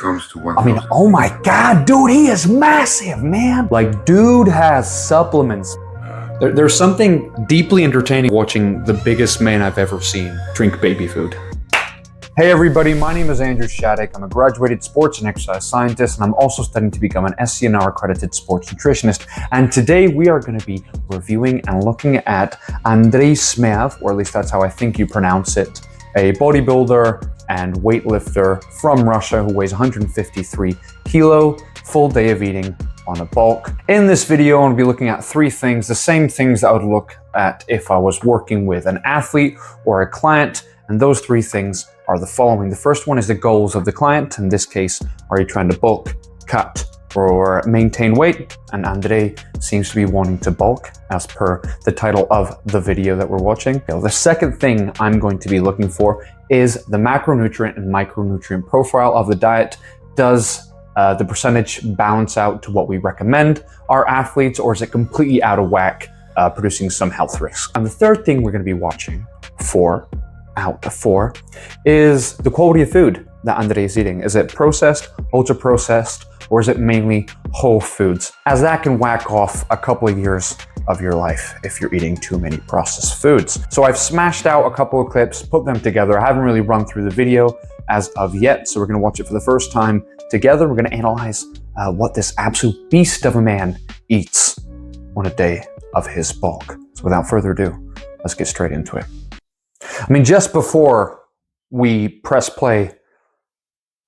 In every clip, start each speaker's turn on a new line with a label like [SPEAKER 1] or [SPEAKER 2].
[SPEAKER 1] comes to one.
[SPEAKER 2] I mean, oh my God, dude, he is massive, man. Like, dude has supplements. There's something deeply entertaining watching the biggest man I've ever seen drink baby food. Hey everybody, my name is Andrey Smelov. I'm a graduated sports and exercise scientist, and I'm also studying to become an SCNR accredited sports nutritionist. And today we are going to be reviewing and looking at Andrey Smelov, or at least that's how I think you pronounce it, a bodybuilder and weightlifter from Russia who weighs 153 kilo, full day of eating on a bulk. In this video, I'm going to be looking at three things, the same things that I would look at if I was working with an athlete or a client. And those three things are the following. The first one is the goals of the client. In this case, are you trying to bulk, cut, or maintain weight? And Andrey seems to be wanting to bulk as per the title of the video that we're watching. The second thing I'm going to be looking for is the macronutrient and micronutrient profile of the diet. Does the percentage balance out to what we recommend our athletes, or is it completely out of whack, producing some health risks? And the third thing we're going to be watching for is the quality of food that Andrey is eating. Is it processed, ultra processed, or is it mainly whole foods? As that can whack off a couple of years of your life if you're eating too many processed foods. So I've smashed out a couple of clips, put them together. I haven't really run through the video as of yet, so we're going to watch it for the first time together. We're going to analyze what this absolute beast of a man eats on a day of his bulk. So without further ado, let's get straight into it. I mean, just before we press play,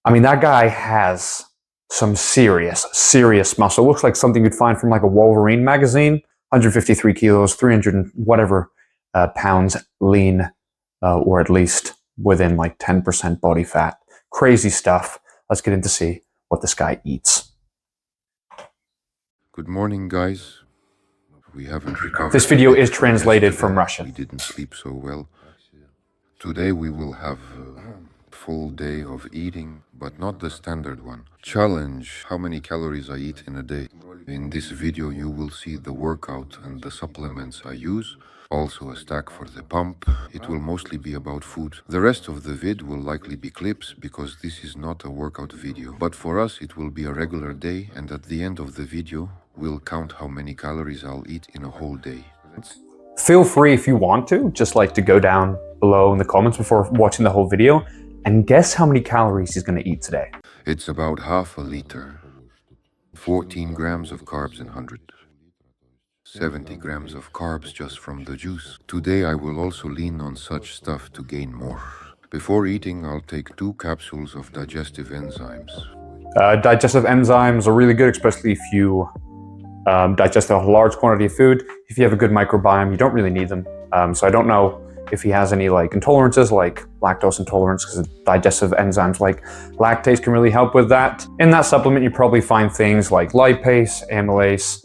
[SPEAKER 2] I mean, that guy has some serious muscle. It looks like something you'd find from like a Wolverine magazine. 153 kilos, 300 and whatever pounds lean, or at least within like 10% body fat. Crazy stuff. Let's get in to see what this guy eats.
[SPEAKER 1] Good morning, guys. We haven't recovered.
[SPEAKER 2] This video is translated from Russian.
[SPEAKER 1] We didn't sleep so well. Today we will have a full day of eating, but not the standard one. Challenge how many calories I eat in a day. In this video you will see the workout and the supplements I use, also a stack for the pump. It will mostly be about food. The rest of the vid will likely be clips, because this is not a workout video. But for us it will be a regular day, and at the end of the video we'll count how many calories I'll eat in a whole day.
[SPEAKER 2] Feel free, if you want to, just like to go down below in the comments before watching the whole video and guess how many calories he's going to eat today.
[SPEAKER 1] It's about half a liter. 14 grams of carbs in 100. 70 grams of carbs just from the juice. Today I will also lean on such stuff to gain more. Before eating, I'll take 2 capsules of digestive enzymes.
[SPEAKER 2] Digestive enzymes are really good, especially if you digest a large quantity of food. If you have a good microbiome, you don't really need them. So I don't know if he has any like intolerances, like lactose intolerance, because digestive enzymes like lactase can really help with that. In that supplement, you probably find things like lipase, amylase,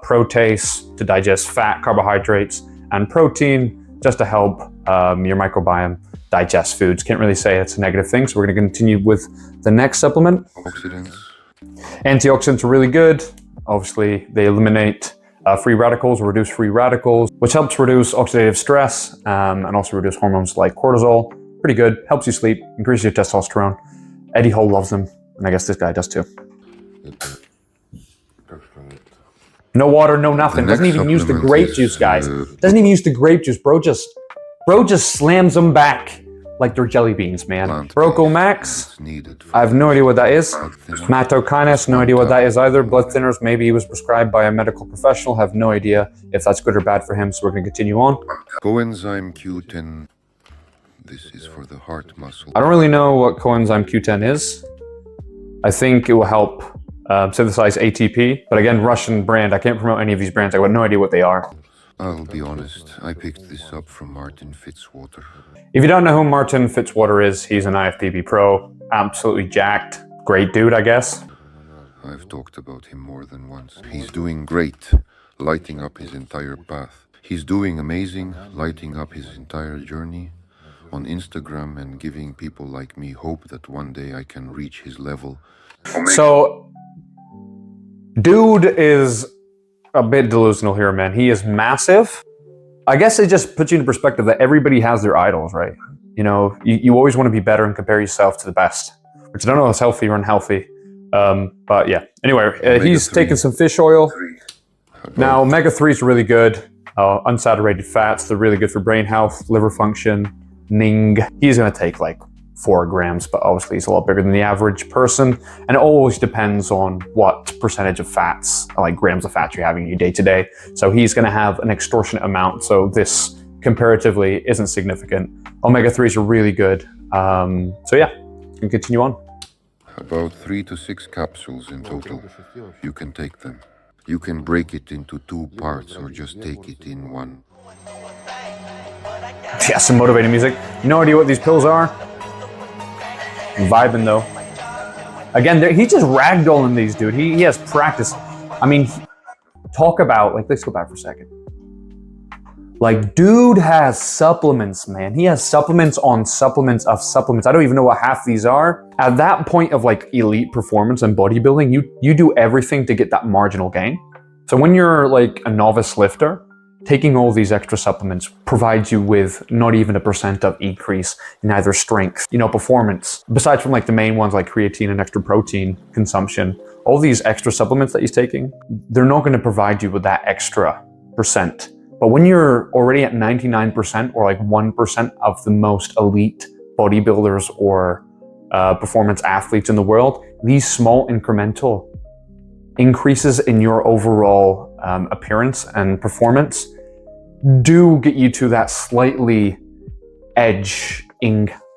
[SPEAKER 2] protease to digest fat, carbohydrates, and protein just to help your microbiome digest foods. Can't really say it's a negative thing, so we're going to continue with the next supplement.
[SPEAKER 1] Antioxidants.
[SPEAKER 2] Antioxidants are really good. Obviously, they eliminate free radicals or reduce free radicals, which helps reduce oxidative stress and also reduce hormones like cortisol. Pretty good. Helps you sleep, increases your testosterone. Eddie Hall loves them, and I guess this guy does too. No water, no nothing. Doesn't even use the grape juice, guys. Doesn't even use the grape juice. Bro just slams them back like they're jelly beans, man. Broco Max, I have no idea what that is. Matokines, no idea what that is either. Blood thinners, maybe he was prescribed by a medical professional. Have no idea if that's good or bad for him, so we're going to continue on.
[SPEAKER 1] Coenzyme Q10. This is for the heart muscle.
[SPEAKER 2] I don't really know what coenzyme Q10 is. I think it will help synthesize ATP, but again, Russian brand. I can't promote any of these brands. I have no idea what they are.
[SPEAKER 1] I'll be honest, I picked this up from Martin Fitzwater.
[SPEAKER 2] If you don't know who Martin Fitzwater is, he's an IFBB pro, absolutely jacked, great dude, I guess.
[SPEAKER 1] I've talked about him more than once. He's doing great, lighting up his entire path. He's doing amazing, lighting up his entire journey on Instagram and giving people like me hope that one day I can reach his level.
[SPEAKER 2] So, dude is a bit delusional here, man. He is massive. I guess it just puts you into perspective that everybody has their idols, right? You know, you always want to be better and compare yourself to the best. which I don't know if it's healthy or unhealthy. But yeah, anyway, he's
[SPEAKER 1] Omega-3.
[SPEAKER 2] taking some fish oil. Now, omega-3 is really good. Unsaturated fats, they're really good for brain health, liver function, Ning. He's going to take like 4 grams, but obviously he's a lot bigger than the average person. And it always depends on what percentage of fats, like grams of fat you're having in your day to day. So he's going to have an extortionate amount. So this comparatively isn't significant. Omega-3s are really good. So yeah, you can continue on.
[SPEAKER 1] About 3 to 6 capsules in total. You can take them. You can break it into 2 parts or just take it in one.
[SPEAKER 2] Yeah, some motivating music. No idea what these pills are. I'm vibing though. Again, he's just ragdolling these, dude. He has practice. I mean, talk about, like, let's go back for a second. Like, dude has supplements, man. He has supplements on supplements of supplements. I don't even know what half these are. At that point of like elite performance and bodybuilding, you do everything to get that marginal gain. So when you're like a novice lifter, taking all these extra supplements provides you with not even a % of increase in either strength, performance. Besides from like the main ones like creatine and extra protein consumption, all these extra supplements that he's taking, they're not going to provide you with that extra %. But when you're already at 99% or like 1% of the most elite bodybuilders or performance athletes in the world, these small incremental increases in your overall appearance and performance do get you to that slightly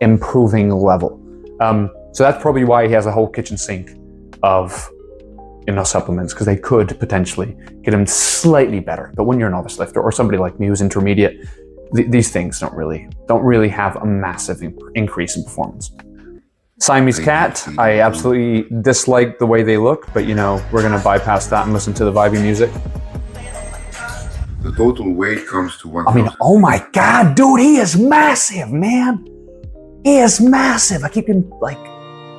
[SPEAKER 2] improving level. So that's probably why he has a whole kitchen sink of supplements, because they could potentially get him slightly better. But when you're a novice lifter or somebody like me who's intermediate, these things don't really have a massive increase in performance. Siamese cat, I absolutely dislike the way they look, but we're gonna bypass that and listen to the vibey music.
[SPEAKER 1] The total weight comes to 1,000.
[SPEAKER 2] I mean, oh my God, dude, he is massive, man. He is massive. I keep getting like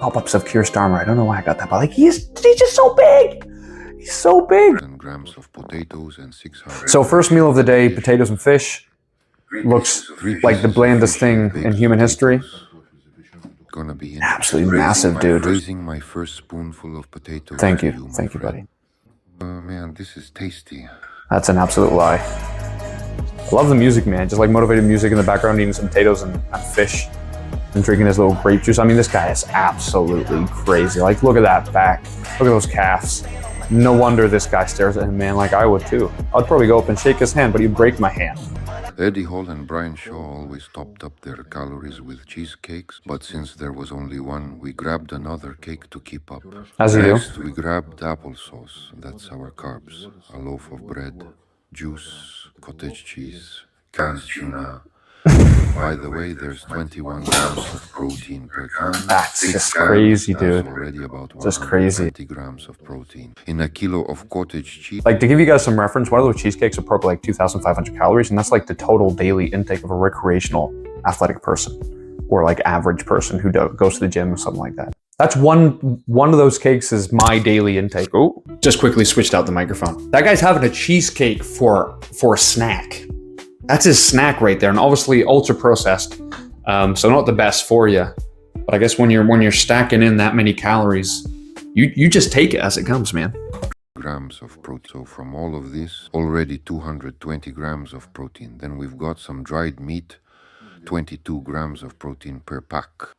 [SPEAKER 2] pop-ups of Keir Starmer. I don't know why I got that, but like he's just so big. He's so big.
[SPEAKER 1] 10 grams of potatoes and 600.
[SPEAKER 2] So first meal of the day, potatoes and fish. Looks like the blandest thing in human history.
[SPEAKER 1] Gonna be
[SPEAKER 2] Absolutely massive, dude.
[SPEAKER 1] Raising my first spoonful of potatoes.
[SPEAKER 2] Thank you, buddy.
[SPEAKER 1] Man, this is tasty.
[SPEAKER 2] That's an absolute lie. I love the music, man. Just like motivated music in the background, eating some potatoes and fish and drinking his little grape juice. I mean, this guy is absolutely crazy. Like, look at that back. Look at those calves. No wonder this guy stares at him, man, like I would too. I'd probably go up and shake his hand, but he'd break my hand.
[SPEAKER 1] Eddie Hall and Brian Shaw always topped up their calories with cheesecakes, but since there was only one, we grabbed another cake to keep up.
[SPEAKER 2] As you do.
[SPEAKER 1] Next, we grabbed applesauce. That's our carbs. A loaf of bread, juice, cottage cheese, canned tuna. By the way, there's 21 grams of protein per can.
[SPEAKER 2] That's
[SPEAKER 1] 6
[SPEAKER 2] just
[SPEAKER 1] cans,
[SPEAKER 2] crazy,
[SPEAKER 1] that's
[SPEAKER 2] dude.
[SPEAKER 1] already about
[SPEAKER 2] Just crazy.
[SPEAKER 1] 120 grams of protein. In a kilo of cottage cheese.
[SPEAKER 2] Like, to give you guys some reference, one of those cheesecakes are probably like 2,500 calories, and that's like the total daily intake of a recreational athletic person or like average person who goes to the gym or something like that. That's one of those cakes is my daily intake. Oh, just quickly switched out the microphone. That guy's having a cheesecake for a snack. That's his snack right there, and obviously ultra processed, so not the best for you. But I guess when you're stacking in that many calories, you just take it as it comes, man.
[SPEAKER 1] Grams of protein. So from all of this, already 220 grams of protein. Then we've got some dried meat, 22 grams of protein per pack.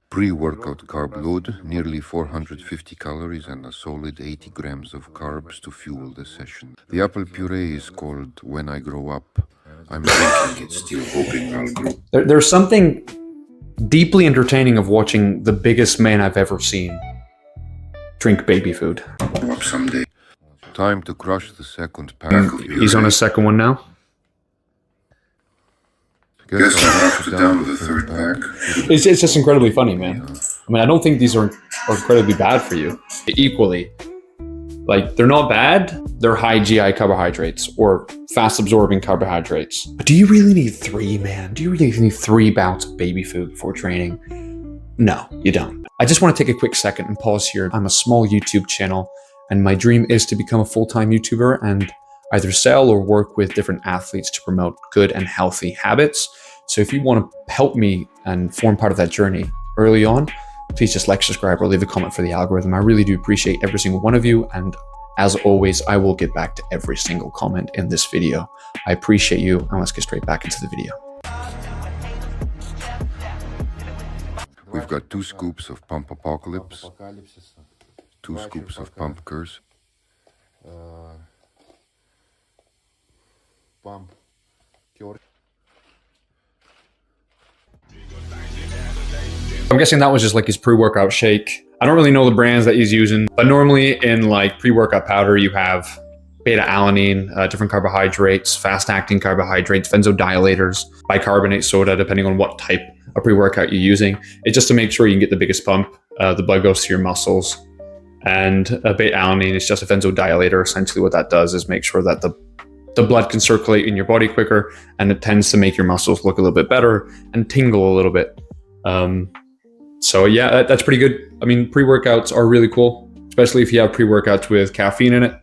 [SPEAKER 1] Pre-workout carb load, nearly 450 calories and a solid 80 grams of carbs to fuel the session. The apple puree is called When I Grow Up. I'm drinking it, still hoping I'll grow.
[SPEAKER 2] There's something deeply entertaining of watching the biggest man I've ever seen drink baby food.
[SPEAKER 1] Up someday. Time to crush the second pack.
[SPEAKER 2] He's on his second one now.
[SPEAKER 1] Guess I'll have to down the third pack.
[SPEAKER 2] It's just incredibly funny, man. I mean, I don't think these are incredibly bad for you. Equally, like, they're not bad. They're high GI carbohydrates or fast-absorbing carbohydrates. But do you really need 3, man? Do you really need 3 bouts of baby food before training? No, you don't. I just want to take a quick second and pause here. I'm a small YouTube channel, and my dream is to become a full-time YouTuber and either sell or work with different athletes to promote good and healthy habits. So if you want to help me and form part of that journey early on, please just like, subscribe, or leave a comment for the algorithm. I really do appreciate every single one of you. And as always, I will get back to every single comment in this video. I appreciate you, and let's get straight back into the video.
[SPEAKER 1] We've got 2 scoops of Pump Apocalypse, 2 scoops of Pump Curse.
[SPEAKER 2] I'm guessing that was just like his pre-workout shake. I don't really know the brands that he's using, but normally in like pre-workout powder, you have beta-alanine, different carbohydrates, fast-acting carbohydrates, benzodilators, bicarbonate soda, depending on what type of pre-workout you're using. It's just to make sure you can get the biggest pump. The blood goes to your muscles. And beta-alanine is just a benzodilator. Essentially what that does is make sure that the blood can circulate in your body quicker, and it tends to make your muscles look a little bit better and tingle a little bit. So yeah, that's pretty good. I mean, pre-workouts are really cool, especially if you have pre-workouts with caffeine in it.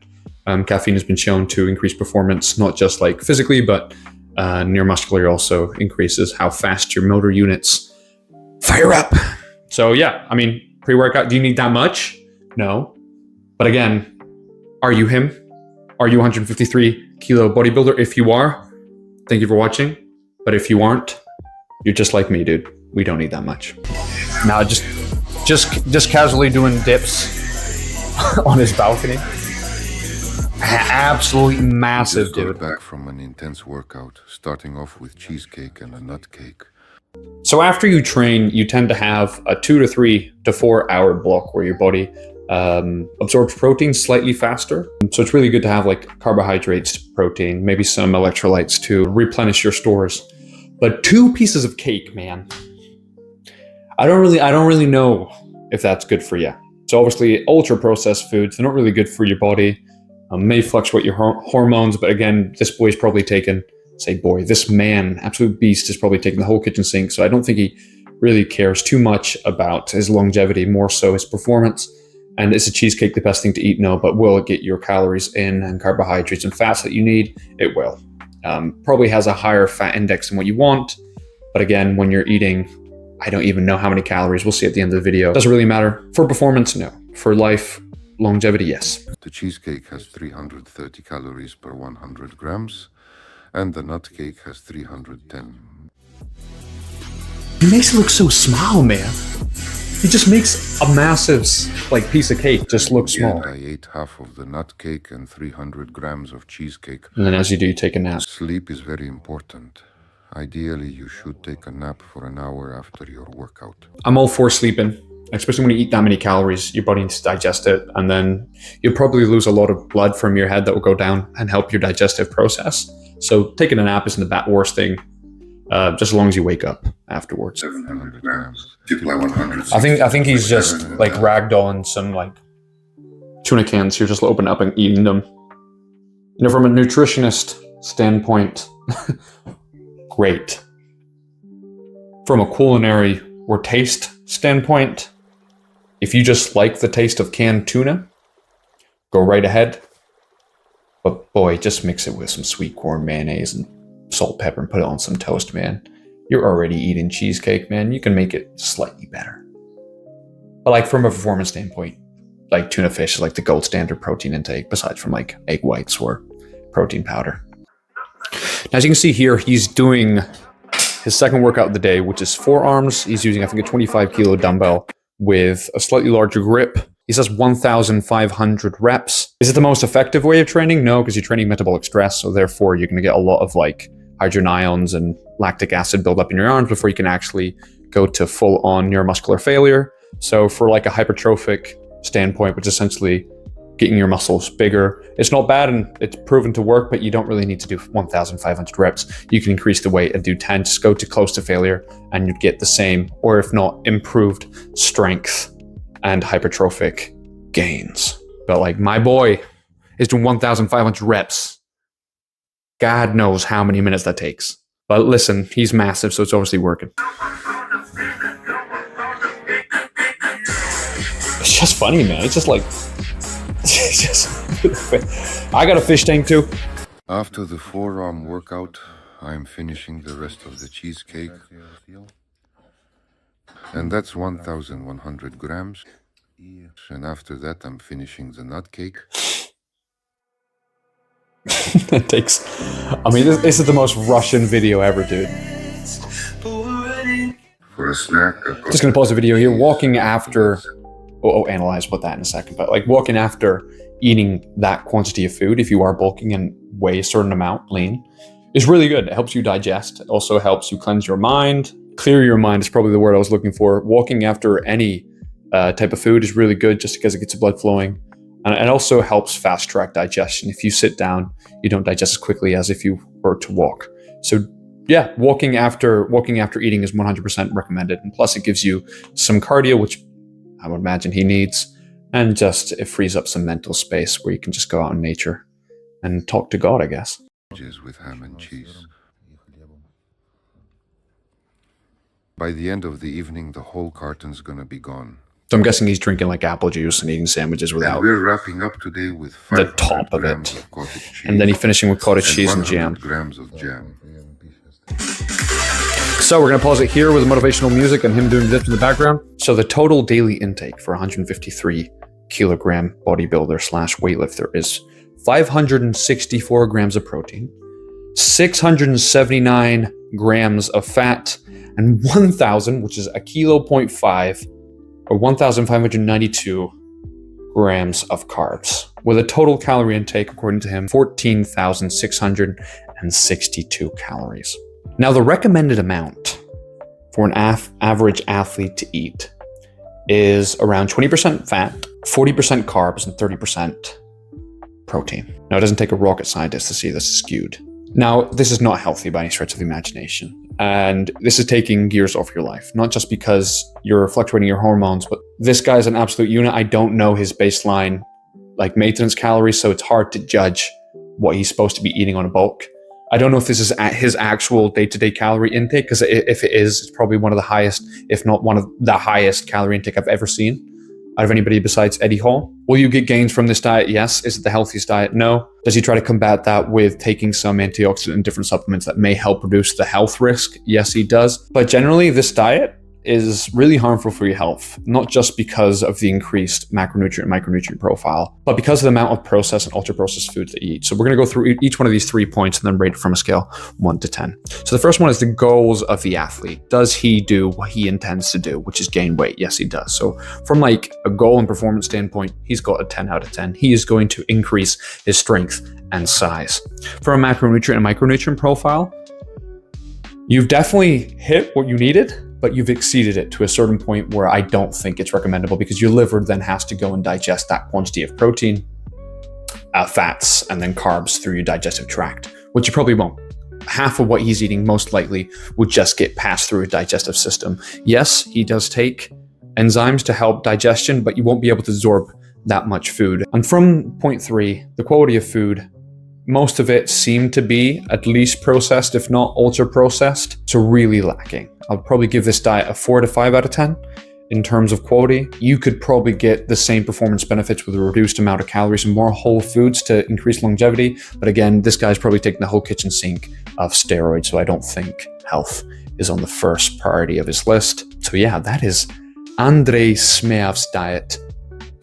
[SPEAKER 2] Caffeine has been shown to increase performance, not just like physically, but neuromuscularly also increases how fast your motor units fire up. So yeah, I mean, pre-workout, do you need that much? No. But again, are you him? Are you 153 kilo bodybuilder? If you are, thank you for watching. But if you aren't, you're just like me, dude. We don't need that much. Now, just casually doing dips on his balcony. Absolutely massive,
[SPEAKER 1] Just
[SPEAKER 2] dude.
[SPEAKER 1] got back from an intense workout, starting off with cheesecake and a nut cake.
[SPEAKER 2] So after you train, you tend to have a 2 to 3 to 4 hour block where your body absorbs protein slightly faster. So it's really good to have like carbohydrates, protein, maybe some electrolytes to replenish your stores. But 2 pieces of cake, man. I don't really know if that's good for you. So obviously, ultra processed foods, they're not really good for your body. May fluctuate your hormones, but again, this boy's probably taken, this man, absolute beast, is probably taking the whole kitchen sink. So I don't think he really cares too much about his longevity, more so his performance. And is a cheesecake the best thing to eat? No, but will it get your calories in and carbohydrates and fats that you need? It will. Probably has a higher fat index than what you want. But again, when you're eating, I don't even know how many calories. We'll see at the end of the video. Doesn't really matter. For performance, no. For life, longevity, yes.
[SPEAKER 1] The cheesecake has 330 calories per 100 grams, and the nut cake has 310.
[SPEAKER 2] He makes it look so small, man. He just makes a massive, like, piece of cake just look small.
[SPEAKER 1] I ate half of the nut cake and 300 grams of cheesecake.
[SPEAKER 2] And then as you do, you take a nap.
[SPEAKER 1] Sleep is very important. Ideally, you should take a nap for an hour after your workout.
[SPEAKER 2] I'm all for sleeping, especially when you eat that many calories. Your body needs to digest it, and then you'll probably lose a lot of blood from your head that will go down and help your digestive process. So taking a nap isn't the worst thing, just as long as you wake up afterwards.
[SPEAKER 1] 700 grams. 100.
[SPEAKER 2] I think he's just like ragdolling some like tuna cans here, just open up and eating them. You know, from a nutritionist standpoint, great. From a culinary or taste standpoint, if you just like the taste of canned tuna, go right ahead. But boy, just mix it with some sweet corn mayonnaise and salt, pepper, and put it on some toast, man. You're already eating cheesecake, man. You can make it slightly better. But like from a performance standpoint, like tuna fish is like the gold standard protein intake, besides from like egg whites or protein powder. Now, as you can see here, he's doing his second workout of the day, which is forearms. He's using, I think, a 25 kilo dumbbell with a slightly larger grip. He says 1,500 reps. Is it the most effective way of training? No, because you're training metabolic stress. So therefore, you're going to get a lot of like hydrogen ions and lactic acid build up in your arms before you can actually go to full on neuromuscular failure. So for like a hypertrophic standpoint, which is essentially getting your muscles bigger, it's not bad and it's proven to work, but you don't really need to do 1,500 reps. You can increase the weight and do 10, just go to close to failure and you'd get the same, or if not improved strength and hypertrophic gains. But like my boy is doing 1,500 reps. God knows how many minutes that takes. But listen, he's massive, so it's obviously working. It's just funny, man. It's just like, it's just, I got a fish tank too.
[SPEAKER 1] After the forearm workout, I'm finishing the rest of the cheesecake. And that's 1,100 grams. And after that, I'm finishing the nut cake.
[SPEAKER 2] It takes, I mean, this is the most Russian video ever, dude.
[SPEAKER 1] For a snack,
[SPEAKER 2] Just gonna pause the video here. Walking after, analyze, put that in a second, but like walking after eating that quantity of food, if you are bulking and weigh a certain amount lean, is really good. It helps you digest. It also helps you cleanse your mind. Clear your mind is probably the word I was looking for. Walking after any type of food is really good just because it gets the blood flowing. And it also helps fast track digestion. If you sit down, you don't digest as quickly as if you were to walk. So yeah, walking after eating is 100% recommended. And plus it gives you some cardio, which I would imagine he needs. And just it frees up some mental space where you can just go out in nature and talk to God, I guess.
[SPEAKER 1] With ham and cheese. By the end of the evening, the whole carton's gonna be gone.
[SPEAKER 2] So I'm guessing he's drinking like apple juice and eating sandwiches without
[SPEAKER 1] and we're wrapping up today with
[SPEAKER 2] the top of
[SPEAKER 1] grams
[SPEAKER 2] it.
[SPEAKER 1] Of cottage cheese
[SPEAKER 2] and then he's finishing with cottage cheese and jam.
[SPEAKER 1] Grams of jam.
[SPEAKER 2] So we're gonna pause it here with motivational music and him doing dips in the background. So the total daily intake for 153 kilogram bodybuilder / weightlifter is 564 grams of protein, 679 grams of fat, and 1,000, which is a kilo 0.5, or 1,592 grams of carbs, with a total calorie intake, according to him, 14,662 calories. Now, the recommended amount for an average athlete to eat is around 20% fat, 40% carbs, and 30% protein. Now, it doesn't take a rocket scientist to see this is skewed. Now, this is not healthy by any stretch of the imagination. And this is taking gears off your life, not just because you're fluctuating your hormones, but this guy's an absolute unit. I don't know his baseline, like maintenance calories, so it's hard to judge what he's supposed to be eating on a bulk. I don't know if this is at his actual day-to-day calorie intake, because if it is, it's probably one of the highest, if not one of the highest calorie intake I've ever seen out of anybody besides Eddie Hall. Will you get gains from this diet? Yes. Is it the healthiest diet? No. Does he try to combat that with taking some antioxidant and different supplements that may help reduce the health risk? Yes, he does. But generally, this diet is really harmful for your health, not just because of the increased macronutrient and micronutrient profile, but because of the amount of processed and ultra-processed foods that you eat. So we're going to go through each one of these 3 points and then rate it from a scale 1 to 10. So the first one is the goals of the athlete. Does he do what he intends to do, which is gain weight? Yes, he does. So from like a goal and performance standpoint, he's got a 10 out of 10. He is going to increase his strength and size. From a macronutrient and micronutrient profile, you've definitely hit what you needed, but you've exceeded it to a certain point where I don't think it's recommendable, because your liver then has to go and digest that quantity of protein, fats, and then carbs through your digestive tract, which you probably won't. Half of what he's eating most likely would just get passed through his digestive system. Yes, he does take enzymes to help digestion, but you won't be able to absorb that much food. And from point 3, the quality of food, most of it seemed to be at least processed, if not ultra processed, so really lacking. I'll probably give this diet a 4 to 5 out of 10 in terms of quality. You could probably get the same performance benefits with a reduced amount of calories and more whole foods to increase longevity. But again, this guy's probably taking the whole kitchen sink of steroids, so I don't think health is on the first priority of his list. So yeah, that is Andrey Smelev's diet.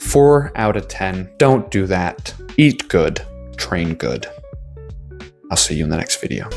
[SPEAKER 2] 4 out of 10. Don't do that. Eat good. Train good. I'll see you in the next video.